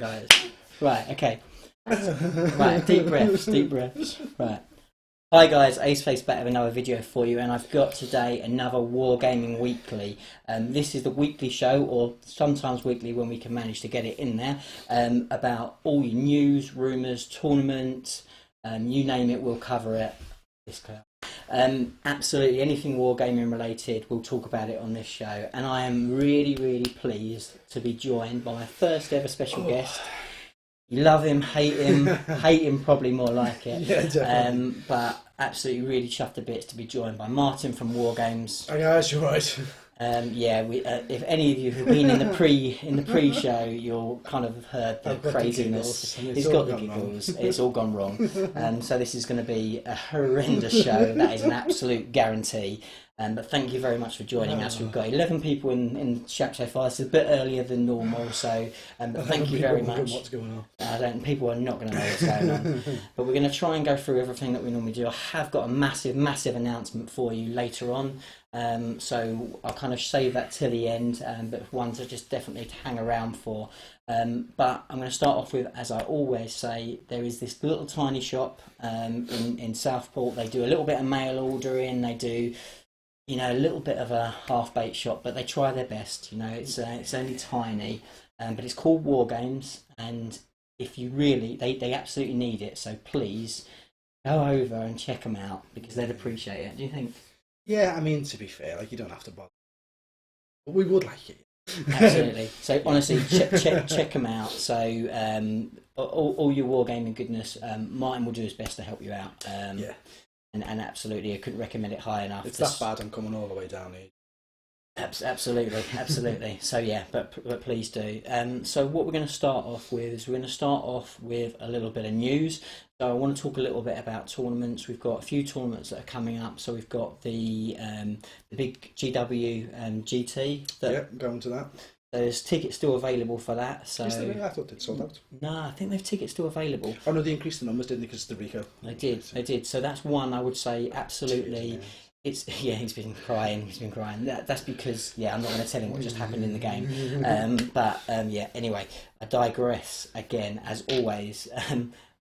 guys. Right, okay. Right, deep breaths. Right. Hi guys, Aceface back with another video for you, and I've got today another Wargaming Weekly. This is the weekly show, or sometimes weekly when we can manage to get it in there, about all your news, rumours, tournaments, you name it, we'll cover it. Absolutely anything Wargaming related, we'll talk about it on this show, and I am really pleased to be joined by my first ever special guest. You love him, hate him probably more like it. Yeah, definitely. But absolutely really chuffed to bits to be joined by Martin from Wargames. Hi guys, you're right. Yeah, if any of you have been in the pre-show, you'll kind of have heard the craziness. He's got the giggles. It's all gone wrong. So this is going to be a horrendous show. That is an absolute guarantee. But thank you very much for joining us. We've got 11 people in chat so far. It's a bit earlier than normal, so but thank you very much. What's going on? People are not going to know what's going on. But we're going to try and go through everything that we normally do. I have got a massive announcement for you later on. So I'll kind of save that till the end, but one to just definitely to hang around for. But I'm going to start off with, as I always say, there is this little tiny shop in Southport. They do a little bit of mail ordering. They do, you know, a little bit of a half-baked shop, but they try their best. You know, it's only tiny, but it's called Wargames, and if you really, they absolutely need it. So please go over and check them out because they'd appreciate it. Do you think? Yeah, I mean, to be fair, like, you don't have to bother, but we would like it. Absolutely. So honestly, check them out. So all your wargaming goodness, Martin will do his best to help you out. Yeah. And absolutely, I couldn't recommend it high enough. It's that bad. I'm coming all the way down here. Absolutely. So yeah, but please do. So what we're going to start off with is we're going to start off with a little bit of news. So I want to talk a little bit about tournaments. We've got a few tournaments that are coming up. So we've got the big GW GT. Yep, going to that. There's tickets still available for that. So I thought they'd sold out. No, I think they've tickets still available. Oh no, they increased the numbers, didn't they? Because of the Rico. They did. So that's one I would say absolutely. He's been crying. That's because I'm not going to tell him what just happened in the game. Anyway, I digress again as always.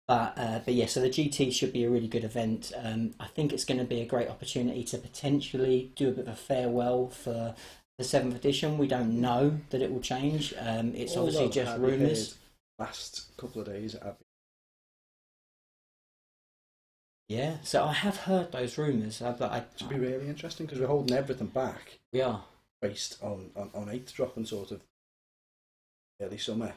But yeah, so the GT should be a really good event. I think it's going to be a great opportunity to potentially do a bit of a farewell for the 7th edition. We don't know that it will change. It's obviously just rumours. Last couple of days, Yeah, so I have heard those rumours, but it should be really interesting because we're holding everything back. We are based on 8th dropping sort of early summer.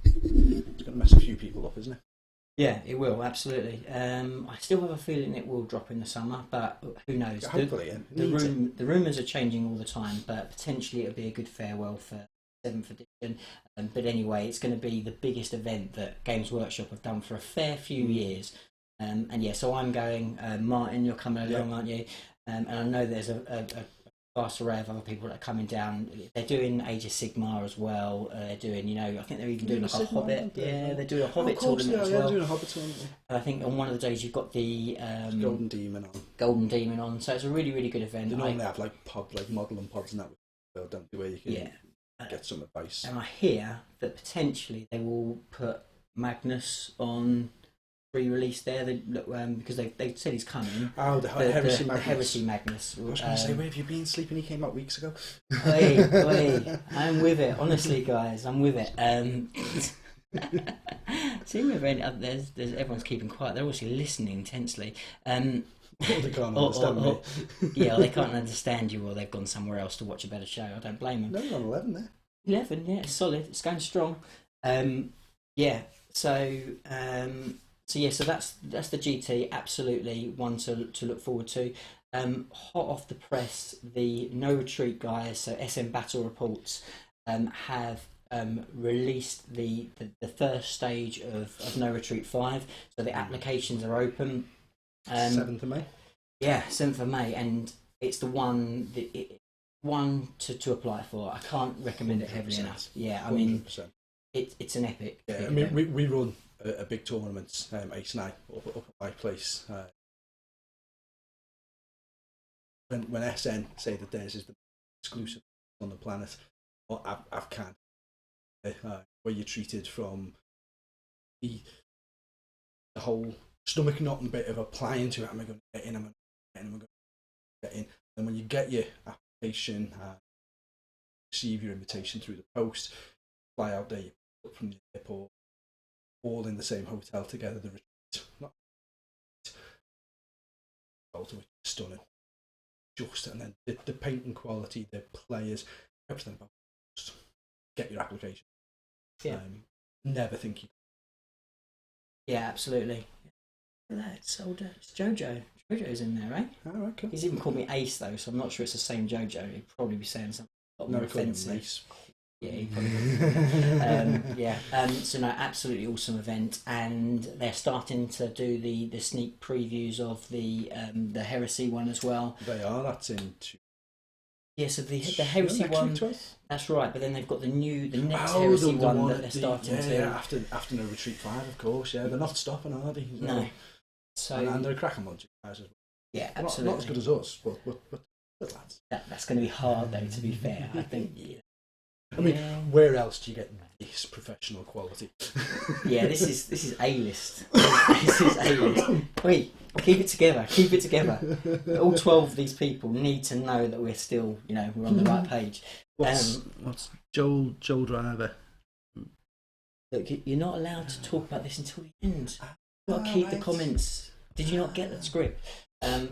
It's going to mess a few people up, isn't it? Yeah, it will, absolutely. I still have a feeling it will drop in the summer, but who knows? Hopefully, the rumours are changing all the time, but potentially it'll be a good farewell for 7th edition. But anyway, it's going to be the biggest event that Games Workshop have done for a fair few years. And yeah, so I'm going. Martin, you're coming along, aren't you? And I know there's a vast array of other people that are coming down. They're doing Age of Sigmar as well. They're doing, I think they're even doing like a Hobbit. Yeah, they're doing a Hobbit tournament as well. Doing a Hobbit tournament. And I think on one of the days you've got the Golden Demon on. Golden Demon on. So it's a really good event. They normally have like model and pods and that, don't they, where you can get some advice. And I hear that potentially they will put Magnus on pre-release there. Because they said he's coming. Oh, the Heresy Magnus. The Heresy Magnus. I was going to say, where have you been sleeping? He came out weeks ago. Wait, I'm with it. Honestly, guys, I'm with it. See, there's everyone's keeping quiet. They're obviously listening intensely. They can't understand me. Yeah, they can't understand you, or they've gone somewhere else to watch a better show. I don't blame them. No, you're on 11 there. 11, yeah, it's solid. It's going strong. So that's the GT. Absolutely one to look forward to. Hot off the press, the No Retreat guys, so SM Battle Reports, have released the first stage of No Retreat 5. So the applications are open. 7th of May. Yeah, 7th of May, and it's the one to apply for. I can't recommend it heavily enough. Yeah, I mean, 100%. It's an epic. Yeah, I mean, we run a big tournament, Ace and I, up at my place. When SN say that theirs is the exclusive on the planet, well, I've can't where you're treated from the whole stomach knot and bit of applying to it. Am I going to get in? Am I not getting? Am I going to get in? And when you get your application, receive your invitation through the post, fly out there, you pick up from the airport, all in the same hotel together. The retreat, not which is stunning. Just and then the painting quality, the players, everything about it. Just get your application. Yeah. Never think you. Yeah, absolutely. It's Jojo. Jojo's in there, right? Oh, right, cool. He's even called me Ace though, so I'm not sure it's the same Jojo. He'd probably be saying something a lot more offensive. Ace. Yeah, he probably so no, absolutely awesome event, and they're starting to do the sneak previews of the Heresy one as well. They are. That's in. Yeah, so the Heresy one. That's right, but then they've got the next Heresy the one that they're starting to. Yeah, after no Retreat 5, of course. Yeah, they're not stopping, are they? No. So and they're a cracking bunch of guys as well. Yeah, absolutely. Not as good as us, but good lads. That's going to be hard though. To be fair, I think. Yeah. I mean, where else do you get this professional quality? Yeah, this is A-list. This is A-list. Wait, keep it together. Keep it together. All 12 of these people need to know that we're still, we're on the right page. What's Joel Driver? Look, you're not allowed to talk about this until the end. You've got to keep the comments. Did you not get the script?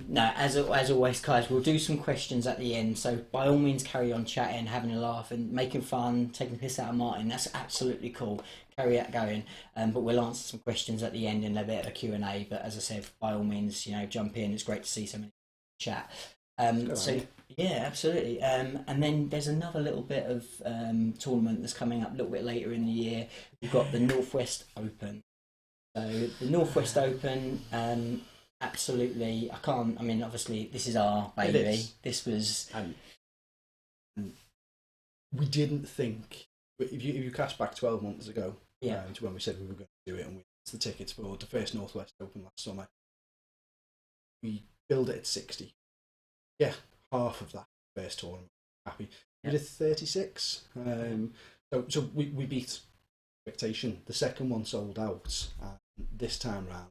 No, as always, guys, we'll do some questions at the end. So by all means, carry on chatting, having a laugh, and making fun, taking the piss out of Martin. That's absolutely cool. Carry that going. But we'll answer some questions at the end in a bit of a Q&A. But as I said, by all means, jump in. It's great to see so many chat. So yeah, absolutely. And then there's another little bit of tournament that's coming up a little bit later in the year. We've got the Northwest Open. So the Northwest Open. Absolutely, obviously, this is our baby. This was. We didn't think. If you cast back 12 months ago, to when we said we were going to do it, and we got the tickets for the first Northwest Open last summer, we billed it at 60. Yeah, half of that first tournament. Happy. We did 36. So we beat expectation. The second one sold out. This time round.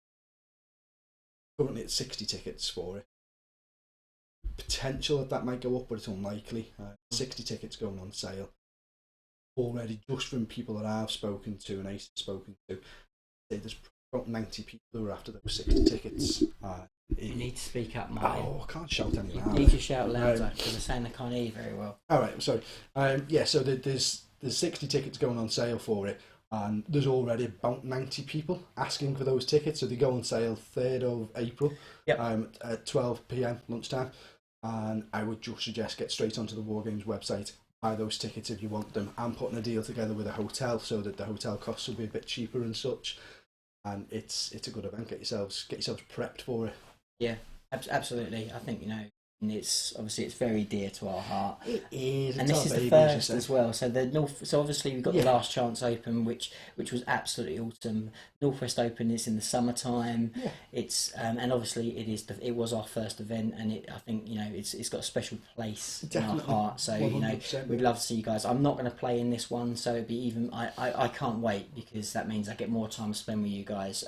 Currently at 60 tickets for it. Potential that might go up, but it's unlikely. 60 tickets going on sale already, just from people that I've spoken to and Ace has spoken to. There's about 90 people who are after those 60 tickets. You need to speak up, Martin. Oh, I can't shout any louder. You need to shout louder because they're saying they can't hear you very well. All right, I'm sorry. So there's 60 tickets going on sale for it. And there's already about 90 people asking for those tickets, so they go on sale 3rd of April at 12 p.m. lunchtime. And I would just suggest get straight onto the Wargames website, buy those tickets if you want them. I'm putting a deal together with a hotel so that the hotel costs will be a bit cheaper and such. And it's a good event. Get yourselves prepped for it. Yeah, absolutely. I think and it's very dear to our heart. It is, and this is the first as well. So so obviously we've got the Last Chance Open, which was absolutely awesome. Northwest Open is in the summertime. Yeah. It's and obviously it was our first event, and I think it's got a special place in our heart. So 100%. We'd love to see you guys. I'm not going to play in this one, so it'd be even. I can't wait because that means I get more time to spend with you guys.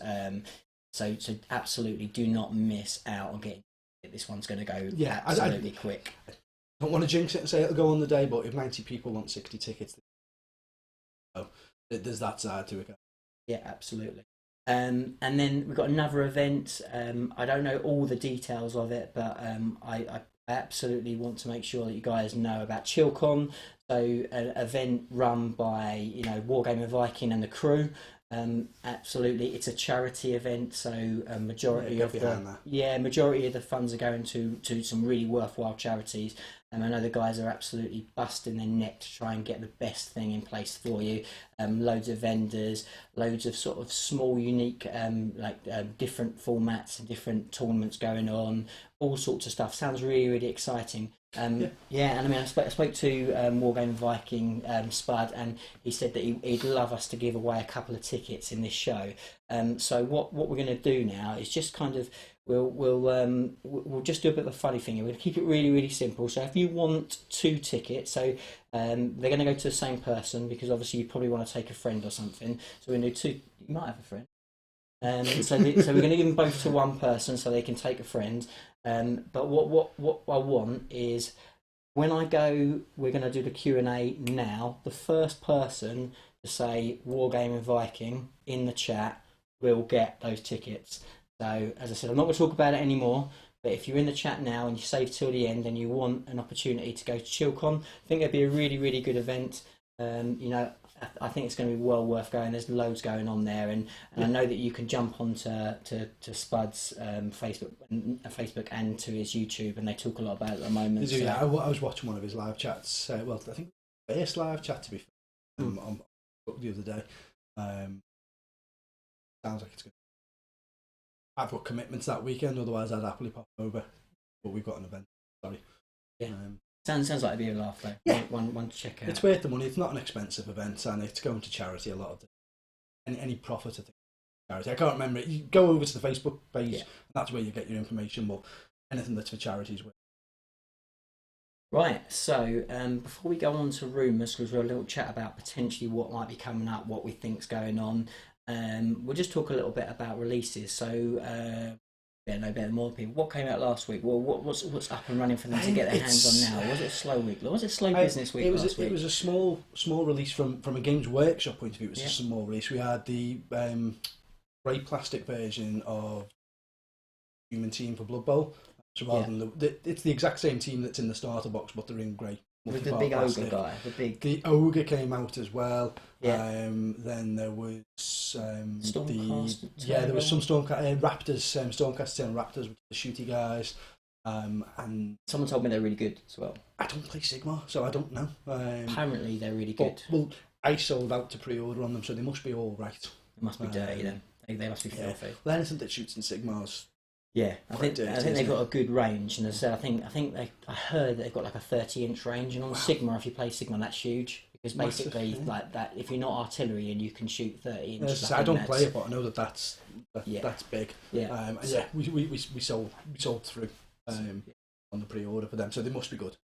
So absolutely do not miss out on getting. This one's going to go absolutely quick. I don't want to jinx it and say it'll go on the day, but if 90 people want 60 tickets, there's that side to it. Yeah, absolutely. And then we've got another event. I don't know all the details of it, but I absolutely want to make sure that you guys know about ChillCon. So an event run by Wargamer Viking and the crew. Absolutely, it's a charity event, so majority of the funds are going to some really worthwhile charities. And I know the guys are absolutely busting their neck to try and get the best thing in place for you. Loads of vendors, loads of sort of small, unique, different formats and different tournaments going on. All sorts of stuff. Sounds really, really exciting. And I spoke to Wargame Viking Spud, and he said that he'd love us to give away a couple of tickets in this show. So what we're going to do now is just kind of we'll just do a bit of a funny thing. We're going to keep it really, really simple. So if you want 2 tickets, so they're going to go to the same person, because obviously you probably want to take a friend or something. So we're going to do 2. You might have a friend. So we're going to give them both to one person so they can take a friend. But what I want is, when I go, we're going to do the Q&A now. The first person to say Wargaming Viking in the chat will get those tickets. So, as I said, I'm not going to talk about it anymore, but if you're in the chat now and you save till the end and you want an opportunity to go to ChillCon, I think it'd be a really, really good event. I think it's going to be well worth going. There's loads going on there, and I know that you can jump onto Spud's Facebook and to his YouTube, and they talk a lot about it at the moment. So. Yeah, I was watching one of his live chats. Well, I think the first live chat, to be fair, on the other day. Sounds like it's good. I've got commitments that weekend, otherwise I'd happily pop over. But we've got an event. Sorry. Yeah. Sounds like it'd be a laugh though. Yeah. One to check out. It's worth the money. It's not an expensive event, and it's going to charity. A lot of any profit, I think, charity. I can't remember it. You go over to the Facebook page. And that's where you get your information. But anything that's for charities. Right. So before we go on to rumours, because we're a little chat about potentially what might be coming up, what we think's going on. We'll just talk a little bit about releases. So. No better more people. What came out last week? Well, what's up and running for them to get their hands on now? Was it a slow week? Was it a slow business week last week? It was a small release from a Games Workshop point of view. It was a small release. We had the grey plastic version of Human Team for Blood Bowl. So rather than it's the exact same team that's in the starter box, but they're in grey. With the big ogre guy, the ogre came out as well. Yeah. Then there was Stormcast. There was some Stormcast Raptors, Stormcast and Raptors, which are the shooty guys. And someone told me they're really good as well. I don't play Sigmar, so I don't know. Apparently they're really good. Well, I sold out to pre-order on them, so they must be all right. They must be dirty then. They must be filthy. Well, anything that shoots in Sigmars. Yeah, I think they've got a good range, and as I said, I heard that they've got like a 30-inch range, and on Sigma, if you play Sigma, that's huge, because basically like that, if you're not artily and you can shoot 30 inches. I don't play it, but I know that's big. Yeah, we sold through on the pre-order for them, so they must be good.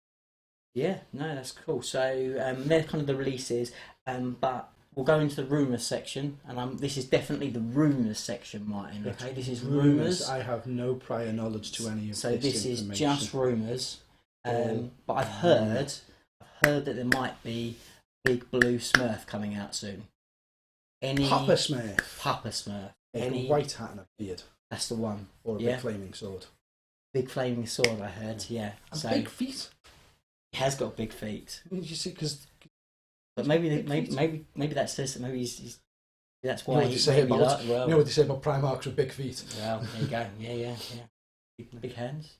Yeah, no, that's cool. So they're kind of the releases, but. We'll go into the rumours section, and this is definitely the rumours section, Martin. Okay, this is rumours. I have no prior knowledge to any of so this is just rumours. But I've heard that there might be Big Blue Smurf coming out soon. Papa Smurf. Papa Smurf. A white hat and a beard. That's the one. Or a big flaming sword. Big flaming sword, I heard. Yeah. And big feet. He has got big feet. You see, because. But maybe that says that maybe he's that's why you know what they say about Primarchs with big feet. Well, there you go. Yeah. Big hands,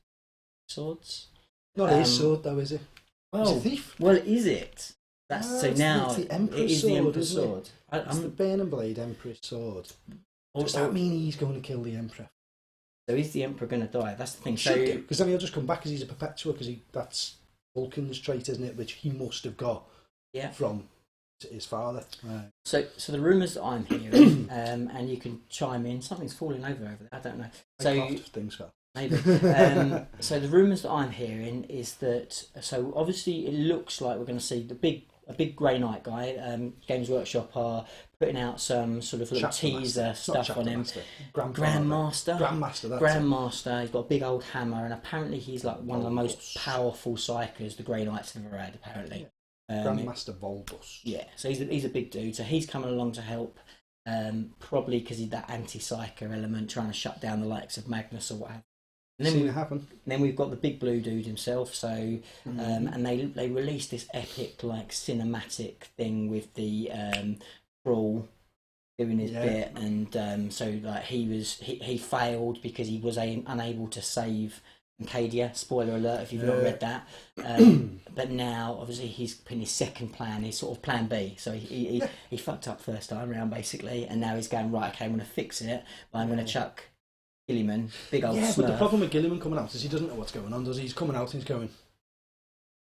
swords. Not his sword though, is it? Well, he's a thief. Well, is it? That's so now. It's the Emperor's sword, the Emperor's sword. It's the Burning Blade Emperor's sword. Does that mean he's going to kill the Emperor? So is the Emperor going to die? That's the thing. Because then he'll just come back because he's a Perpetua. Because that's Vulcan's trait, isn't it? Which he must have got. Yeah. From his father. Right. So the rumours that I'm hearing, and you can chime in. Something's falling over there. I don't know. Things fell. Maybe. So the rumours that I'm hearing is that. So obviously it looks like we're going to see a big Grey Knight guy. Games Workshop are putting out some sort of little teaser stuff on him. Grandmaster. Grandmaster. He's got a big old hammer, and apparently he's like one of the most powerful psychers the Grey Knights have ever had. Apparently. Yeah. Grandmaster Volbus. Yeah, so he's a big dude. So he's coming along to help, probably because he's that anti-psyker element, trying to shut down the likes of Magnus or what have you. Seen it happen. Then we've got the big blue dude himself. So, and they released this epic like cinematic thing with the Crawl doing his bit, and so like he failed because he was unable to save Acadia. Spoiler alert if you've not read that. But now obviously he's putting his second plan, his sort of plan B. So he fucked up first time round basically, and now he's going right. Okay, I'm going to fix it, but I'm going to chuck Gilliman, big old Smurf. But the problem with Gilliman coming out is he doesn't know what's going on, does he? He's coming out and he's going,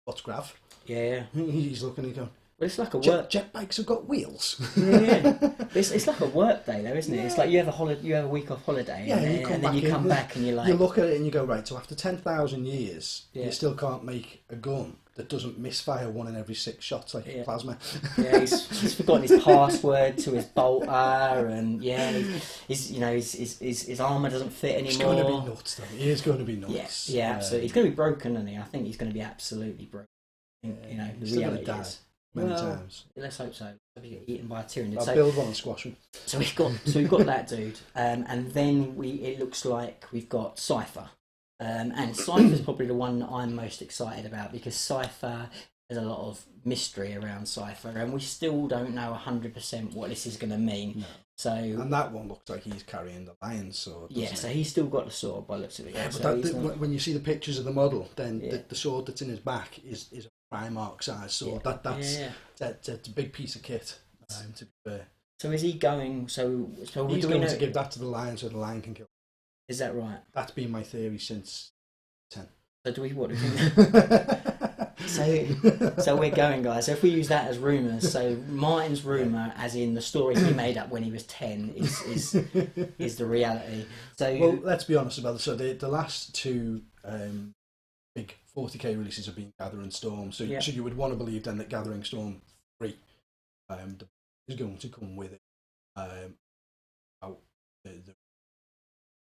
what's Grav? Yeah. He's looking and going, Well, it's like a work. Jetbikes have got wheels. Yeah. It's like a work day, though, isn't it? Yeah. It's like you have a week off holiday, yeah, and then you come back and you're like, you look at it and you go, right. So after 10,000 years, yeah. you still can't make a gun that doesn't misfire 1 in every 6 shots like plasma. Yeah, he's forgotten his password to his bolter, and his armor doesn't fit anymore. It's going to be nuts, though. He is going to be nuts. Yeah, absolutely. He's going to be broken, isn't he? I think he's going to be absolutely broken. The reality is. Many times. Let's hope so. He'll get eaten by a Tyranid. I'll build one and squash him. So we've got that dude, and then it looks like we've got Cypher, and Cypher's probably the one that I'm most excited about, because Cypher, there's a lot of mystery around Cypher, and we still don't know 100% what this is going to mean. No. So, and that one looks like he's carrying the lion's sword. Yeah, so he's still got the sword by the looks of it. Yeah, but when you see the pictures of the model, then the sword that's in his back is a Primarch size sword. That's a big piece of kit. To be fair. So is he going? So he's going to give that to the lion so the lion can kill him. Is that right? That's been my theory since 10. So do we think? So we're going, guys. So if we use that as rumours, so Martin's rumour, as in the story he made up when he was 10, is the reality. So well, let's be honest about it. So the last 2 big 40k releases have been Gathering Storm. So you would want to believe then that Gathering Storm 3 is going to come with it. The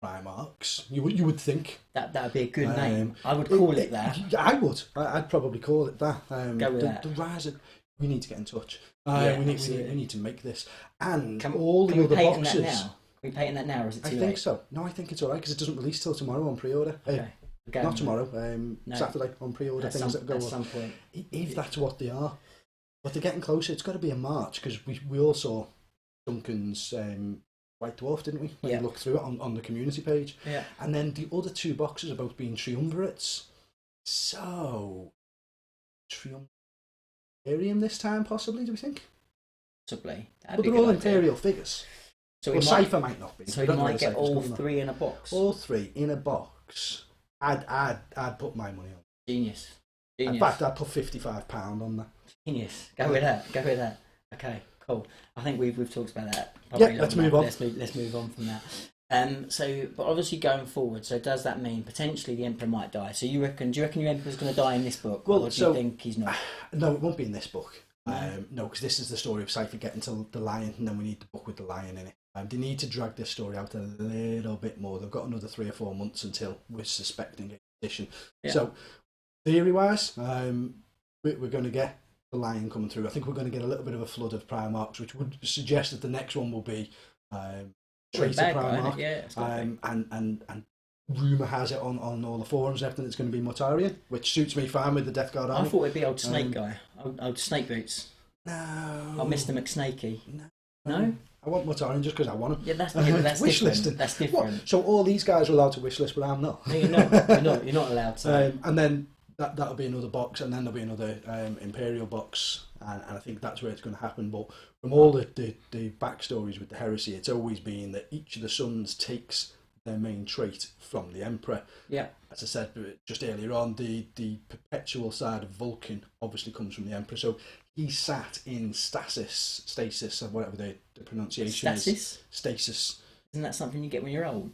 Primarchs. You would think that would be a good name. I would call it that. I would. I'd probably call it that. Go with that. The Rise of. We need to get in touch. We need to make this. And all the other boxes. Are we painting that now, or is it too late? I think so. No, I think it's all right because it doesn't release till tomorrow on pre-order. Okay. Not tomorrow. Saturday on pre-order. Things that go at some point. If that's what they are, but they're getting closer. It's got to be in March because we all saw Duncan's White Dwarf, didn't we? When you look through it on the community page. Yeah. And then the other 2 boxes are both being Triumvirates. So Imperium this time, possibly? Do we think? Possibly. But they're all Imperial figures. So Cypher might not be. So we might get all 3 in a box. All 3 in a box. I'd put my money on. Genius. In fact, I'd put £55 on that. Genius. Go with that. Okay, cool. I think we've talked about that. Let's move on. Let's move on from that. But obviously going forward, so does that mean potentially the Emperor might die? So do you reckon the Emperor's going to die in this book? Well, or do you think he's not? No, it won't be in this book. No, because this is the story of Cypher getting to the lion, and then we need the book with the lion in it. They need to drag this story out a little bit more. They've got another 3 or 4 months until we're suspecting a edition. Yeah. So, theory-wise, we're going to get the lion coming through. I think we're going to get a little bit of a flood of Primarchs, which would suggest that the next one will be Traitor Primarch. And rumour has it on all the forums and everything it's going to be Mortarion, which suits me fine with the Death Guard army. I thought it'd be old Snake guy, old Snake Boots. No. Or Mr. McSnakey. No? I want Mortarion just because I want him. Yeah, that's wish different. Listing. That's different. What? So all these guys are allowed to wish list, but I'm not. No, you're not. You're not allowed to. And then that'll be another box, and then there'll be another Imperial box, and I think that's where it's going to happen. But from all the backstories with the heresy, it's always been that each of the sons takes their main trait from the Emperor. Yeah. As I said just earlier on, the perpetual side of Vulcan obviously comes from the Emperor. So he sat in stasis, or whatever the pronunciation is. Stasis. Isn't that something you get when you're old?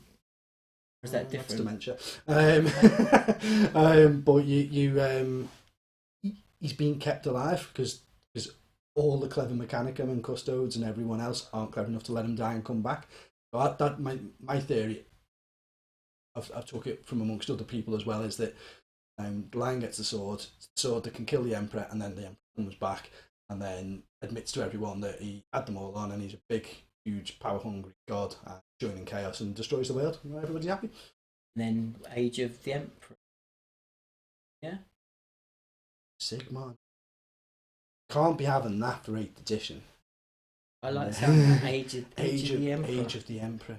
Or is that different? That's dementia. But he's being kept alive because all the clever Mechanicum and Custodes and everyone else aren't clever enough to let him die and come back. So that my theory, I've took it from amongst other people as well, is that the lion gets the sword that can kill the Emperor, and then the Emperor comes back and then admits to everyone that he had them all on and he's a big, huge, power-hungry god joining chaos and destroys the world. Everybody's happy. And then Age of the Emperor. Yeah? Sigmar. Can't be having that for 8th edition. I like saying Age of the Emperor. Age of the Emperor.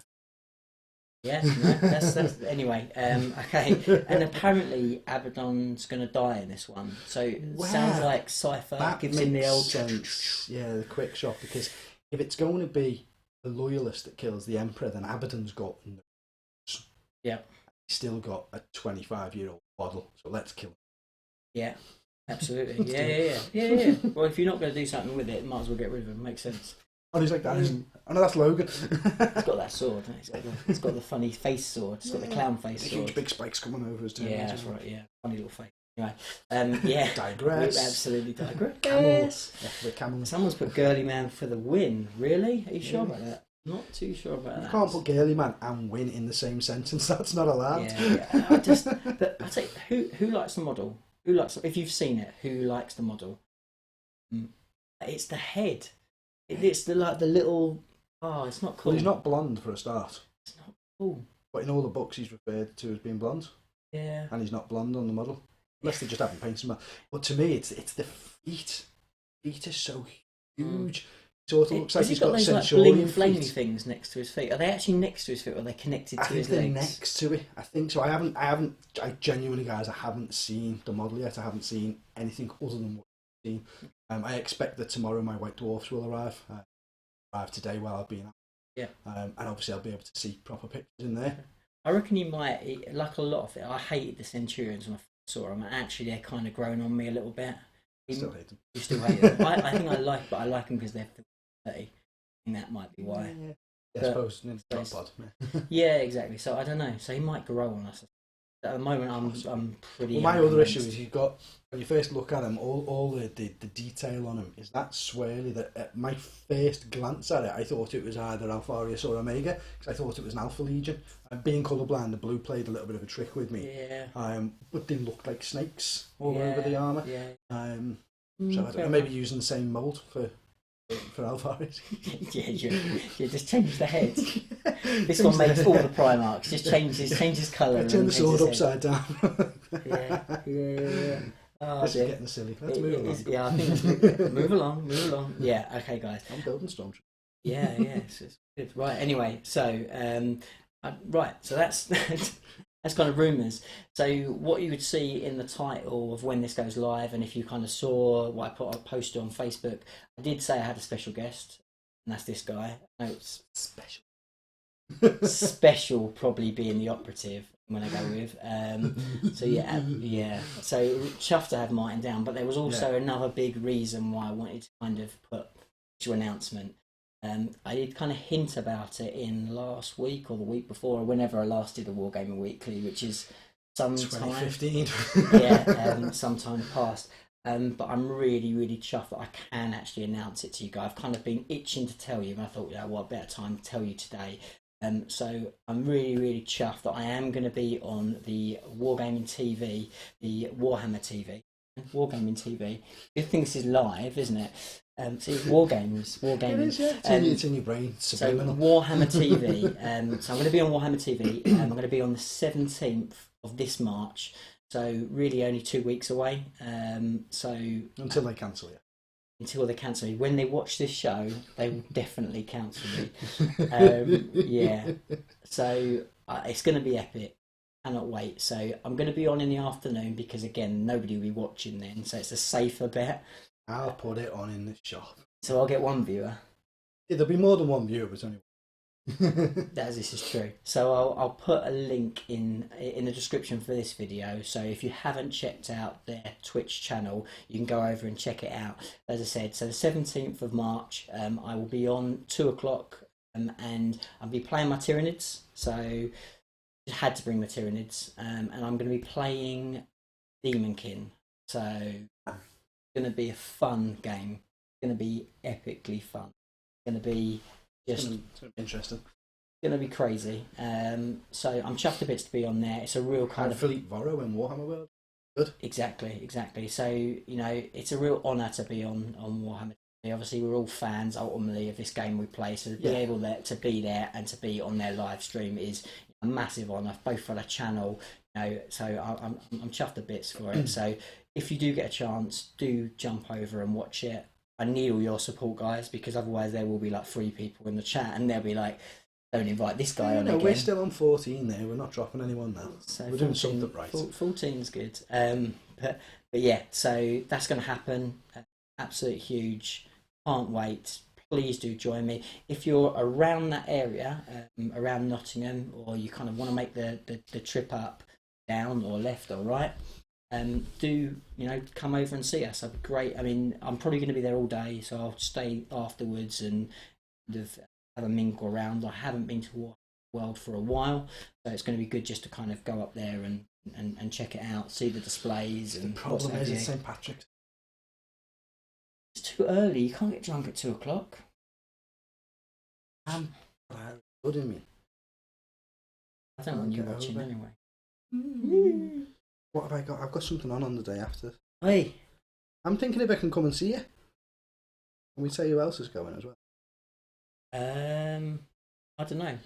Yeah, no, that's anyway. Okay, and apparently Abaddon's going to die in this one. So it sounds like Cypher gives him the old sense. Yeah, the quick shot, because if it's going to be the loyalist that kills the Emperor, then Abaddon's got yeah. He's still got a 25-year-old waddle, so let's kill him. Yeah. Absolutely. Yeah. Well, if you're not going to do something with it, might as well get rid of him. Makes sense. And he's like, that isn't. I know that's Logan. He's got that sword. He's got the funny face sword. He's got the clown face sword. Huge big spikes coming over his tail. Yeah, that's right. Yeah, funny little face. Anyway, yeah. Digress. Absolutely digress. Camel. The camel. Someone's put Girly Man for the win. Really? Are you sure about that? Not too sure about that. You can't put Girly Man and win in the same sentence. That's not allowed. Yeah. I say, who likes the model? Who likes? If you've seen it, who likes the model? It's the head. It's the little. Oh, it's not cool. Well, he's not blonde for a start. It's not cool. But in all the books, he's referred to as being blonde. Yeah. And he's not blonde on the model, unless they just haven't painted him. But to me, it's the feet. Feet are so huge. Sort of looks like he's got those Centurion like bling flamey things next to his feet. Are they actually next to his feet, or are they connected to his legs? I think they're next to it. I think so. I genuinely, guys, I haven't seen the model yet. I haven't seen anything other than what I've seen. I expect that tomorrow my white dwarfs will arrive. Arrive today while I've been out. Yeah. And obviously I'll be able to see proper pictures in there. I reckon you might, like a lot of it, I hated the Centurions when I first saw them. Actually, they're kind of grown on me a little bit. Still hate them. You still hate them? I think I like them because they're 30. I think that might be why. Yeah, I suppose. Drop pod. Yeah, exactly. So I don't know. So he might grow on us. At the moment, I'm pretty. Well, my other issue is you've got, when you first look at him, all the detail on him is that swirly. That at my first glance at it, I thought it was either Alpharius or Omega, because I thought it was an Alpha Legion. Being colourblind, the blue played a little bit of a trick with me. Yeah. But they looked like snakes all over the armour. Yeah. So I don't know, maybe using the same mould for Alpharius. yeah, just change the head. This one makes all the Primarchs. Just changes colour. Turn the sword upside down. yeah. Oh, this is getting silly. Let's move along. Yeah, I think let's move along. Yeah, okay, guys. I'm building Stormtrooper. Yeah, it's good. Right, anyway, so so that's that's kind of rumours. So what you would see in the title of when this goes live, and if you kind of saw what I posted on Facebook, I did say I had a special guest, and that's this guy. No, it's special. Special probably being the operative I'm going to go with. So yeah. So chuffed to have Martin down, but there was also another big reason why I wanted to kind of put your announcement. I did kind of hint about it in last week or the week before, or whenever I last did a Wargaming Weekly, which is sometime 2015. Sometime past. But I'm really, really chuffed that I can actually announce it to you guys. I've kind of been itching to tell you, and I thought, what better time to tell you today. So I'm really, really chuffed that I am going to be on the Wargaming TV, the Wrhammer TV. Wargaming TV. Good thing this is live, isn't it? So it's Wargames. It is, yeah. It's in your brain. Subliminal. So Warhammer TV. So I'm going to be on Warhammer TV. I'm going to be on the 17th of this March. So really only 2 weeks away. Until they cancel it. Until they cancel me. When they watch this show, they will definitely cancel me. Yeah. So it's going to be epic. Cannot wait. So I'm going to be on in the afternoon because, again, nobody will be watching then. So it's a safer bet. I'll put it on in the shop. So I'll get one viewer. Yeah, there'll be more than one viewer, but only This is true. So I'll put a link in the description for this video. So if you haven't checked out their Twitch channel, you can go over and check it out. As I said, so the 17th of March, I will be on 2 o'clock, and I'll be playing my Tyranids. So I had to bring my Tyranids, and I'm going to be playing Demonkin. So it's going to be a fun game. It's going to be epically fun. It's going to be just interesting. It's going to be crazy. So I'm chuffed a bit to be on there. It's a real kind of Philippe Vorro in Warhammer World. Good. Exactly. So it's a real honour to be on Warhammer. Obviously, we're all fans ultimately of this game we play. So to be able to be there and to be on their live stream is a massive honour, both for the channel. So I'm chuffed to bits for it. So if you do get a chance, do jump over and watch it. I need all your support, guys, because otherwise there will be like 3 people in the chat, and they'll be like, "Don't invite this guy on again." We're still on 14 there. We're not dropping anyone now. So we're doing something right. 14's good. But yeah, so that's going to happen. Absolutely huge. Can't wait. Please do join me if you're around that area, around Nottingham, or you kind of want to make the trip up, down or left or right. do come over and see us. That'd be great. I mean, I'm probably going to be there all day, so I'll stay afterwards and kind of have a mingle around. I haven't been to War World for a while, so it's going to be good just to kind of go up there and check it out, see the displays. And the problem is it's St. Patrick's. It's too early. You can't get drunk at 2 o'clock. What do you mean? I don't want you watching anyway. What have I got? I've got something on the day after. Hey, I'm thinking if I can come and see you. Can we say who else is going as well? I don't know.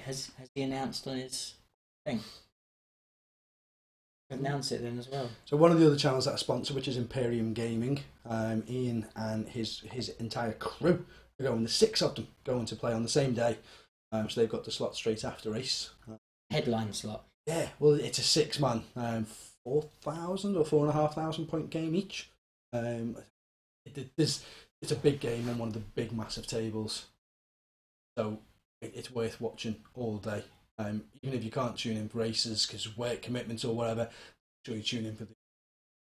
Has he announced on his thing? Announce it then as well. So one of the other channels that I sponsor, which is Imperium Gaming, Ian and his entire crew are going. The 6 of them going to play on the same day. So they've got the slot straight after Ace. Headline slot. Yeah, well, it's a 6-man, 4,000 or 4,500 point game each. It's a big game on one of the big massive tables, so it's worth watching all day. Even if you can't tune in for races because work commitments or whatever, sure you tune in for the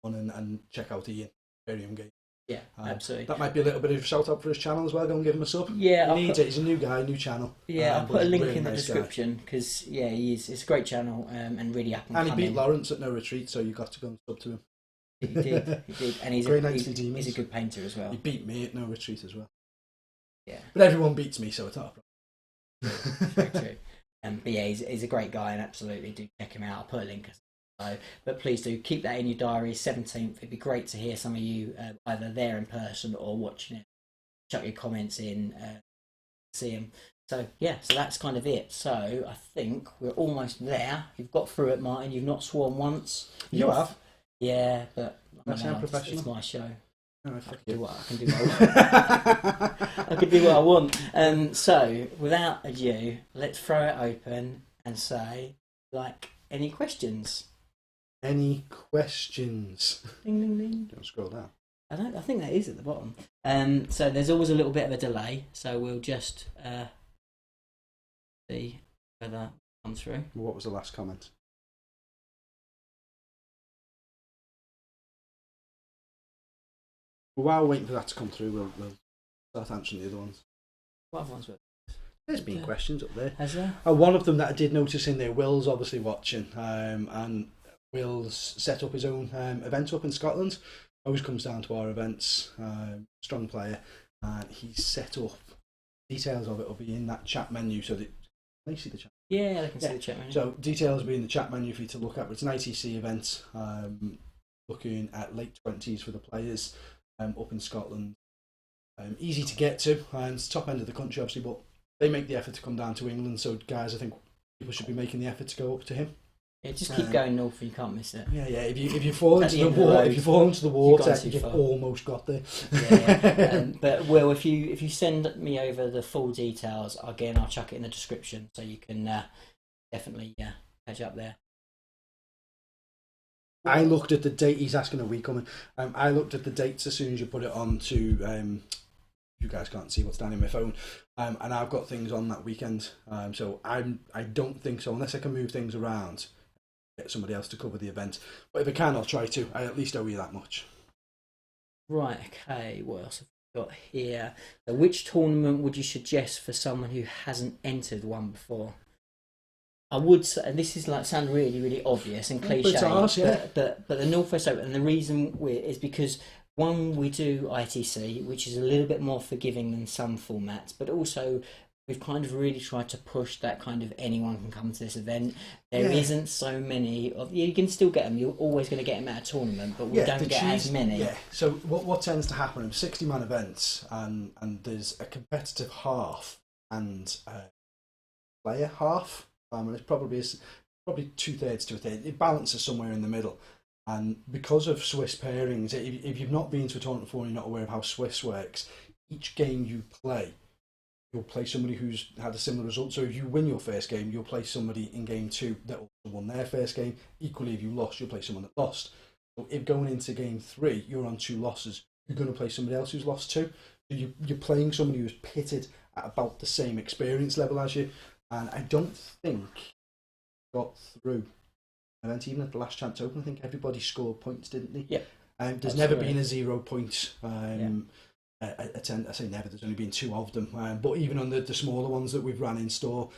one and check out the Imperium game. Yeah, absolutely. That might be a little bit of a shout out for his channel as well. Go and give him a sub. Yeah, he needs it. He's a new guy, new channel. Yeah, I'll put a link in the description because he is. It's a great channel and really up and coming. And he beat Lawrence at No Retreat, so you got to go and sub to him. He did, and he's a good painter as well. He beat me at No Retreat as well. Yeah, but everyone beats me, so it's not a problem. Very true. But yeah, he's a great guy, and absolutely do check him out. I'll put a link. But please do keep that in your diary. 17th. It'd be great to hear some of you either there in person or watching it. Chuck your comments in, see them. So yeah, so that's kind of it. So I think we're almost there. You've got through it, Martin. You've not sworn once. You have. Yeah, but that's how professional. It's my show. No, I can do what I want. I can do what I want. So without ado, let's throw it open and say, any questions? Any questions? Ding ding ding. Don't scroll down. I think that is at the bottom. So there's always a little bit of a delay. So we'll just see whether that comes through. What was the last comment? While waiting for that to come through, we'll start answering the other ones. What other ones were? There's been questions up there. Has there? One of them that I did notice in there, Will's obviously watching, and Will's set up his own event up in Scotland. Always comes down to our events. Strong player, and he's set up. Details of it will be in that chat menu, so that can you see the chat? Yeah, I can see the chat menu. So details will be in the chat menu for you to look at. But it's an ITC event, looking at late 20s for the players up in Scotland. Easy to get to, and it's top end of the country, obviously, but they make the effort to come down to England. So guys, I think people should be making the effort to go up to him. Yeah, just keep going north and you can't miss it. Yeah. If you fall into the water, you've almost got there. Yeah. But Will, if you send me over the full details again, I'll chuck it in the description so you can definitely catch up there. I looked at the date. He's asking, are we coming? I looked at the dates as soon as you put it on to. You guys can't see what's down in my phone, and I've got things on that weekend. So I don't think so unless I can move things around. Get somebody else to cover the event, but if I can, I'll try to. I at least owe you that much. Right, okay, what else have we got here? Which tournament would you suggest for someone who hasn't entered one before? I would say, and this is sound really, really obvious and cliche, but the Northwest Open, and the reason is because one, we do ITC, which is a little bit more forgiving than some formats, but also we've kind of really tried to push that kind of anyone can come to this event. There isn't so many of you can still get them. You're always going to get them at a tournament, but we don't get as many. Yeah. So what tends to happen in 60-man events, and there's a competitive half and a player half. And it's probably 2/3 to a third. It balances somewhere in the middle. And because of Swiss pairings, if you've not been to a tournament before and you're not aware of how Swiss works, each game you play, you'll play somebody who's had a similar result. So if you win your first game, you'll play somebody in game 2 that also won their first game. Equally, if you lost, you'll play someone that lost. So if going into game 3, you're on 2 losses, you're going to play somebody else who's lost 2. So you're playing somebody who's pitted at about the same experience level as you. And I don't think got through event, even at the Last Chance Open, I think everybody scored points, didn't they? Yep. There's Absolutely. never been a 0 point. I say never. There's only been 2 of them. But even on the smaller ones that we've ran in store,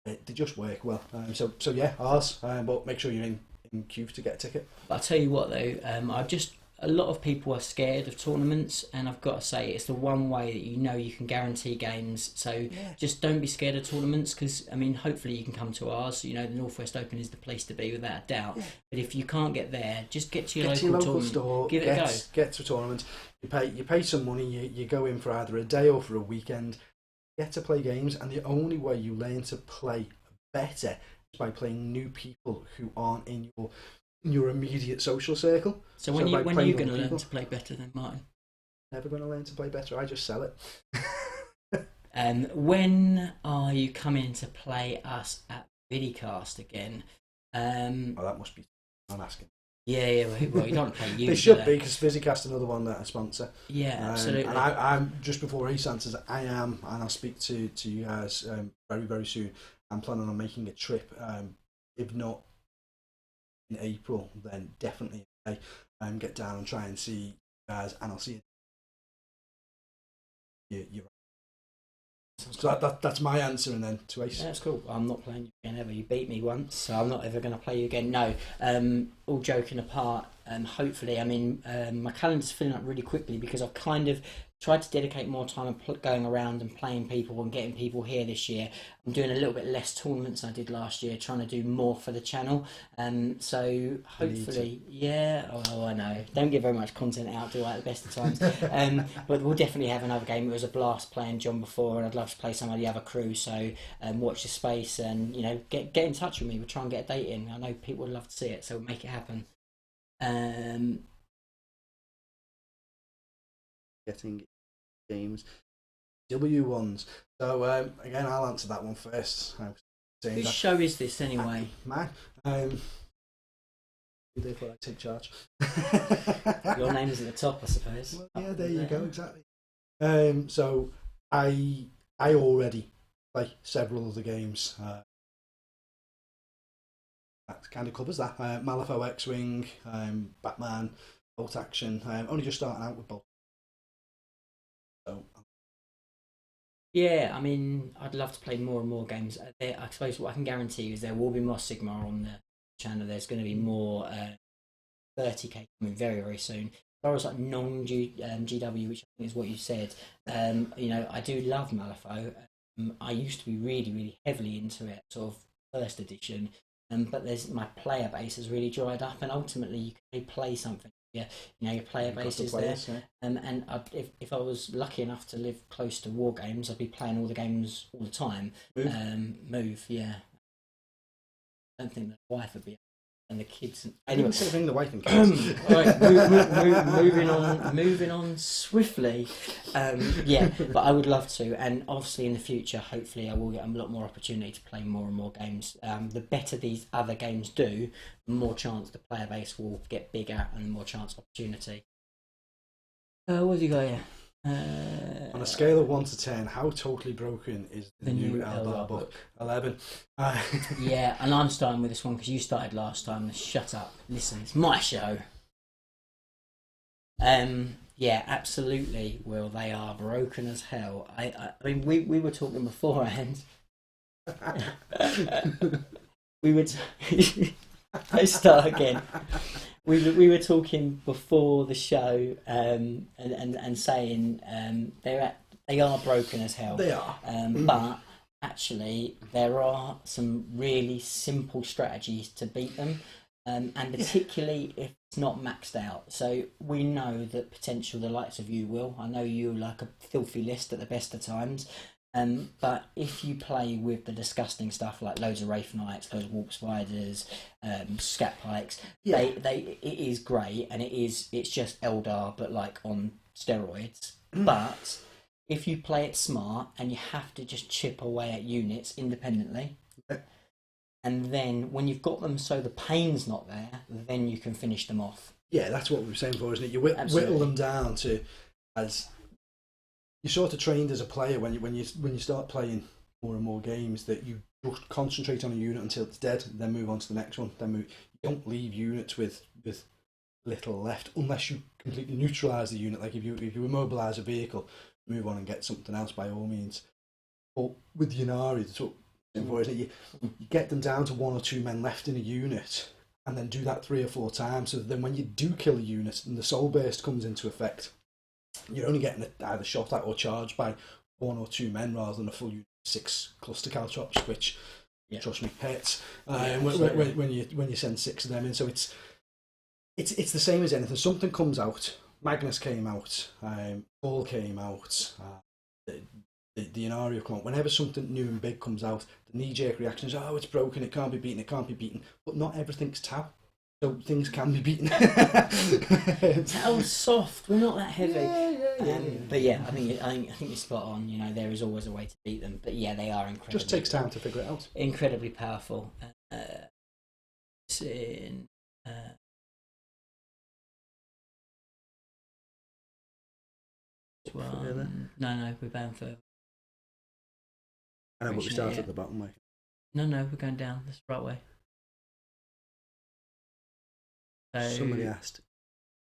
they just work well. So yeah, ours. But make sure you're in queue to get a ticket. I'll tell you what though, a lot of people are scared of tournaments, and I've got to say it's the one way that you can guarantee games. So just don't be scared of tournaments, because I mean, hopefully you can come to ours. The Northwest Open is the place to be without a doubt. But if you can't get there, just get to your local tournament. Store, give it a go. Get to a tournament. You pay some money. You go in for either a day or for a weekend. Get to play games, and the only way you learn to play better is by playing new people who aren't in your immediate social circle. So when are you going to learn to play better then, Martin? Never going to learn to play better. I just sell it. When are you coming to play us at Vidicast again? That must be. I'm asking. Yeah. Well, you don't play you. They should be, because Vidicast another one that I sponsor. Yeah, absolutely. And I'm just before Ace answers. I am, and I'll speak to you guys very, very soon. I'm planning on making a trip. If not in April, then definitely in May. Get down and try and see you guys, and I'll see you. You're right. So that's my answer, and then to Ace. Yeah, that's cool. I'm not playing you again ever. You beat me once, so I'm not ever going to play you again. No. All joking apart, hopefully, I mean, my calendar's filling up really quickly, because I've kind of tried to dedicate more time going around and playing people and getting people here this year. I'm doing a little bit less tournaments than I did last year, trying to do more for the channel. So hopefully, I know. Don't get very much content out, do I, at the best of times. But we'll definitely have another game. It was a blast playing John before, and I'd love to play some of the other crew. So watch the space, and get in touch with me. We'll try and get a date in. I know people would love to see it, so we'll make it happen. Getting games W1s. So again, I'll answer that one first. Whose show is this anyway? Mine. Therefore, I take charge. Your name is at the top, I suppose. Well, yeah, there you go. Exactly. So I already play several of the games. That kind of covers that. Malifaux X-Wing, Batman, Bolt Action. Only just starting out with Bolt. So, yeah, I mean, I'd love to play more and more games. I suppose what I can guarantee you is there will be more Sigma on the channel. There's going to be more 30k coming very, very soon. As far as like non-GW, which I think is what you said, I do love Malifaux. I used to be really, really heavily into it, sort of first edition. But my player base has really dried up, and ultimately you can play something. Your player base is there. Yeah. And if I was lucky enough to live close to Wargames, I'd be playing all the games all the time. Move, yeah. I don't think the wife would be, and the kids. Anyway, the wife and kids. Right, moving on swiftly. But I would love to, and obviously in the future, hopefully, I will get a lot more opportunity to play more and more games. The better these other games do, the more chance the player base will get bigger, and more chance of opportunity. What have you got here? On a scale of 1 to 10, how totally broken is the new Eldar book? 11. Yeah, and I'm starting with this one because you started last time. Shut up. Listen, it's my show. Yeah, absolutely, Will. They are broken as hell. I mean, we were talking beforehand. I start again. We were talking before the show, and saying they are broken as hell. They are, but actually there are some really simple strategies to beat them, and particularly if it's not maxed out. So we know that potential the likes of you, Will. I know you like a filthy list at the best of times. But if you play with the disgusting stuff like loads of Wraith Knights, loads of Warp Spiders, Scat Pikes, it is great, and it's just Eldar but like on steroids. But if you play it smart, and you have to just chip away at units independently, and then when you've got them so the pain's not there, then you can finish them off. Yeah, that's what we were saying before, isn't it? You whittle them down to as you're sort of trained as a player when you start playing more and more games, that you just concentrate on a unit until it's dead, then move on to the next one. Then You don't leave units with little left unless you completely neutralise the unit. Like if you immobilise a vehicle, move on and get something else by all means. But with Ynnari, you get them down to 1 or 2 men left in a unit, and then do that 3 or 4 times. So then when you do kill a unit and the soul burst comes into effect, you're only getting either shot at or charged by 1 or 2 men rather than a full unit of 6 cluster caltrops, which trust me hurts when you send 6 of them in. So it's the same as anything. Something comes out. Magnus came out. Paul came out. The Ynnari come out. Whenever something new and big comes out, the knee-jerk reaction is, oh, it's broken, it can't be beaten, it can't be beaten. But not everything's Tau, so things can be beaten. Tau's soft, we're not that heavy. But yeah, I think you're spot on. You know, there is always a way to beat them. But yeah, they are incredible. Just takes time to figure it out. Incredibly powerful. It's in... No, we're going further. I know, but we start at the bottom way. No, we're going down. That's the right way. So, somebody asked,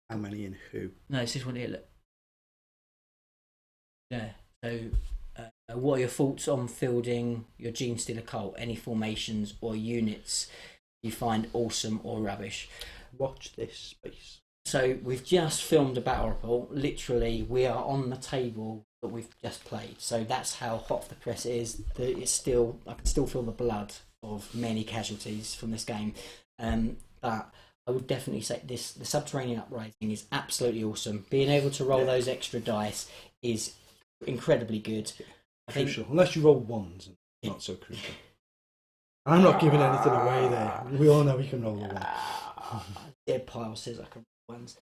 how many in who? No, it's this one here, look. Yeah, so what are your thoughts on fielding your Gene Stealer cult? Any formations or units you find awesome or rubbish? Watch this space. So we've just filmed a battle report. Literally, we are on the table that we've just played. So that's how hot off the press it is. I can still feel the blood of many casualties from this game. But I would definitely say the Subterranean Uprising is absolutely awesome. Being able to roll those extra dice is incredibly good. Crucial, unless you roll ones, not so crucial. I'm not giving anything away there. We all know we can roll a one. Dead pile says I can roll ones.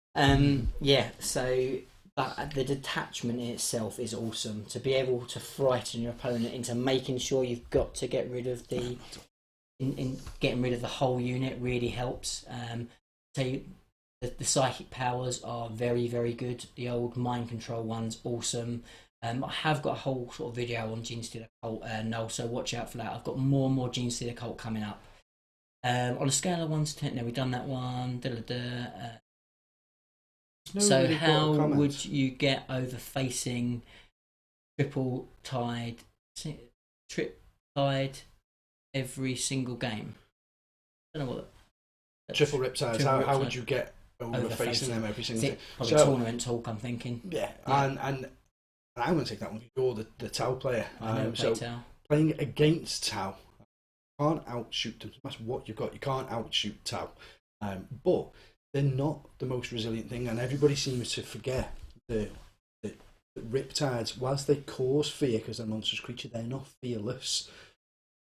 So but the detachment in itself is awesome. To be able to frighten your opponent into making sure you've got to get rid of getting rid of the whole unit really helps. So the psychic powers are very, very good. The old mind control one's awesome. I have got a whole sort of video on Gene Stealer Cult, Noel, so watch out for that. I've got more and more Gene Stealer Cult coming up. On a scale of 1 to 10, we've done that one. So really how would you get over facing trip tide every single game? I don't know what triple riptides. How would you get over facing them every single game? Probably tournament talk, I'm thinking. Yeah. And I'm going to take that one. You're the Tau player. Tau. Playing against Tau, you can't outshoot them. No matter what you've got, you can't outshoot Tau. But they're not the most resilient thing, and everybody seems to forget the Riptides, whilst they cause fear because they're a monstrous creature, they're not fearless.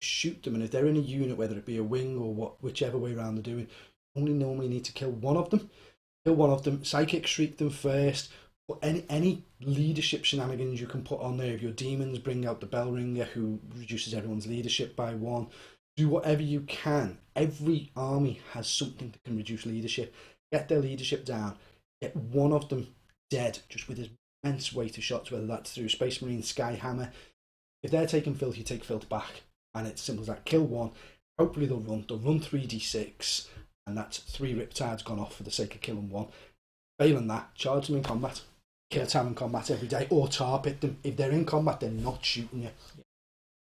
Shoot them, and if they're in a unit, whether it be a wing or whichever way around they're doing, you only normally need to kill one of them. Psychic shriek them first. But any leadership shenanigans you can put on there. If your demons, bring out the Bellringer, who reduces everyone's leadership by 1. Do whatever you can. Every army has something that can reduce leadership. Get their leadership down. Get one of them dead, just with his immense weight of shots, whether that's through Space Marine, Skyhammer. If they're taking filth, you take filth back. And it's simple as that. Kill one. Hopefully they'll run 3d6. And that's 3 Riptides gone off for the sake of killing one. Failing that, charge them in combat. Kill Tau in combat every day. Or tar pit them. If they're in combat, they're not shooting you.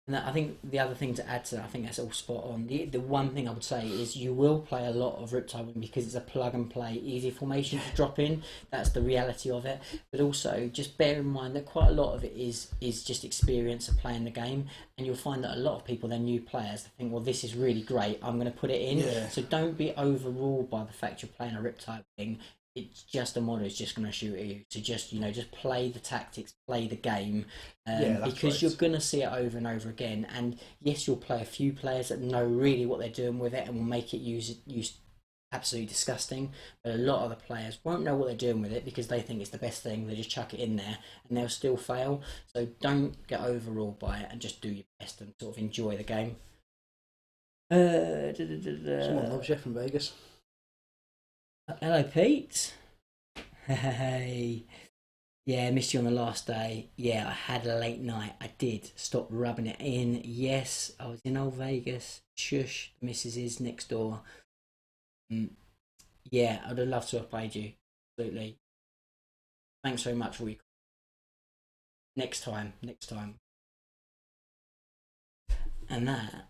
And I think the other thing to add to that, I think that's all spot on. The one thing I would say is you will play a lot of Riptide Wing because it's a plug and play easy formation to drop in. That's the reality of it. But also just bear in mind that quite a lot of it is just experience of playing the game, and you'll find that a lot of people, they're new players, they think, well, this is really great, I'm going to put it in. Yeah. So don't be overruled by the fact you're playing a Riptide Wing. It's just a model is just going to shoot at you. So just play the tactics, play the game, because you're going to see it over and over again. And yes, you'll play a few players that know really what they're doing with it and will make it use absolutely disgusting. But a lot of the players won't know what they're doing with it because they think it's the best thing. They just chuck it in there and they'll still fail. So don't get overawed by it and just do your best and sort of enjoy the game. Someone loves you from Vegas. Hello, Pete. Hey. Yeah, missed you on the last day. Yeah, I had a late night. I did. Stop rubbing it in. Yes, I was in old Vegas. Shush, the missus is next door. Yeah, I'd have loved to have played you. Absolutely. Thanks very much for your next time. And that, I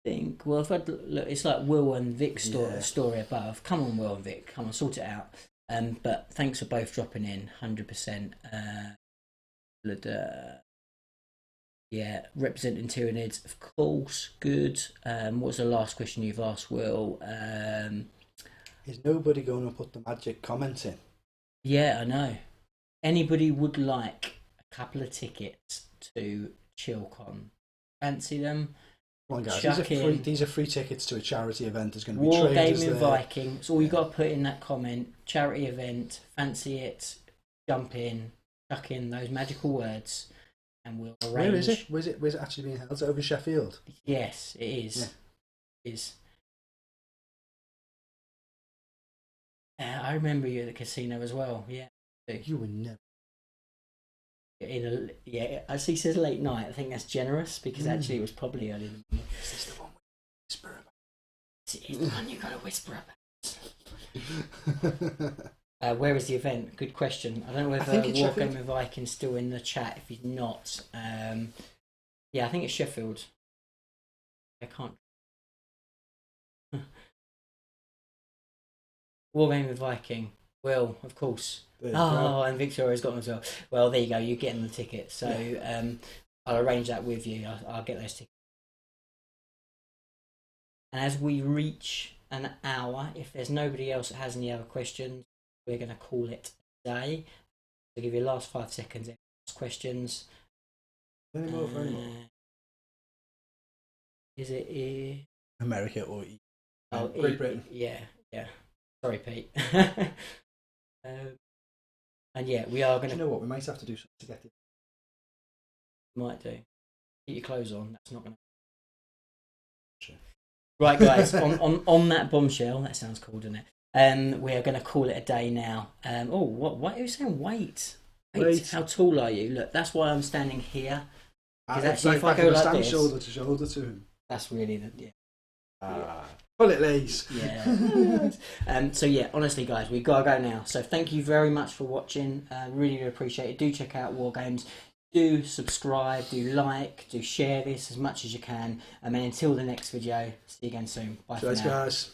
think, well, if I'd look, it's like Will and Vic's story above. Come on, Will and Vic, come on, sort it out. But thanks for both dropping in, 100%. Yeah, representing Tyranids, of course, good. What was the last question you've asked, Will? Is nobody going to put the magic comment in? Yeah, I know. Anybody would like a couple of tickets to ChillCon? Fancy them? Come on, guys. These are free tickets to a charity event. There's going to be Wargaming there. Vikings. All you got to put in that comment. Charity event. Fancy it. Jump in. Chuck in those magical words, and we'll arrange. Where is it? Where's it actually being held? Is it over Sheffield? Yes, it is. Yeah. It is. I remember you at the casino as well. Yeah. You were never. As he says late night, I think that's generous because actually it was probably early in the morning. Is this the one we whisper about? It's the one you got to whisper about. Where is the event? Good question. I don't know whether Wargaming Viking's still in the chat. If he's not, yeah, I think it's Sheffield. I can't. Wargaming Viking. Will, of course. And Victoria's got them as well. Well, there you go. You're getting the tickets. So I'll arrange that with you. I'll get those tickets. And as we reach an hour, if there's nobody else that has any other questions, we're going to call it a day. I'll give you the last 5 seconds. Ask questions. Any more? Is it America or Great Britain? Yeah. Sorry, Pete. And yeah, we are going to. You know what? We might have to do something to get it. Might do. Keep your clothes on. That's not going to. Sure. Right, guys. on that bombshell. That sounds cool, doesn't it? We are going to call it a day now. What are you saying? Wait. How tall are you? Look, that's why I'm standing here. Because actually, if I go like this, shoulder to shoulder to him. That's really Pull it, Lace. Yeah. So yeah, honestly, guys, we've got to go now. So thank you very much for watching. Really appreciate it. Do check out Wargames. Do subscribe. Do like. Do share this as much as you can. And then until the next video, see you again soon. Bye for now. Guys.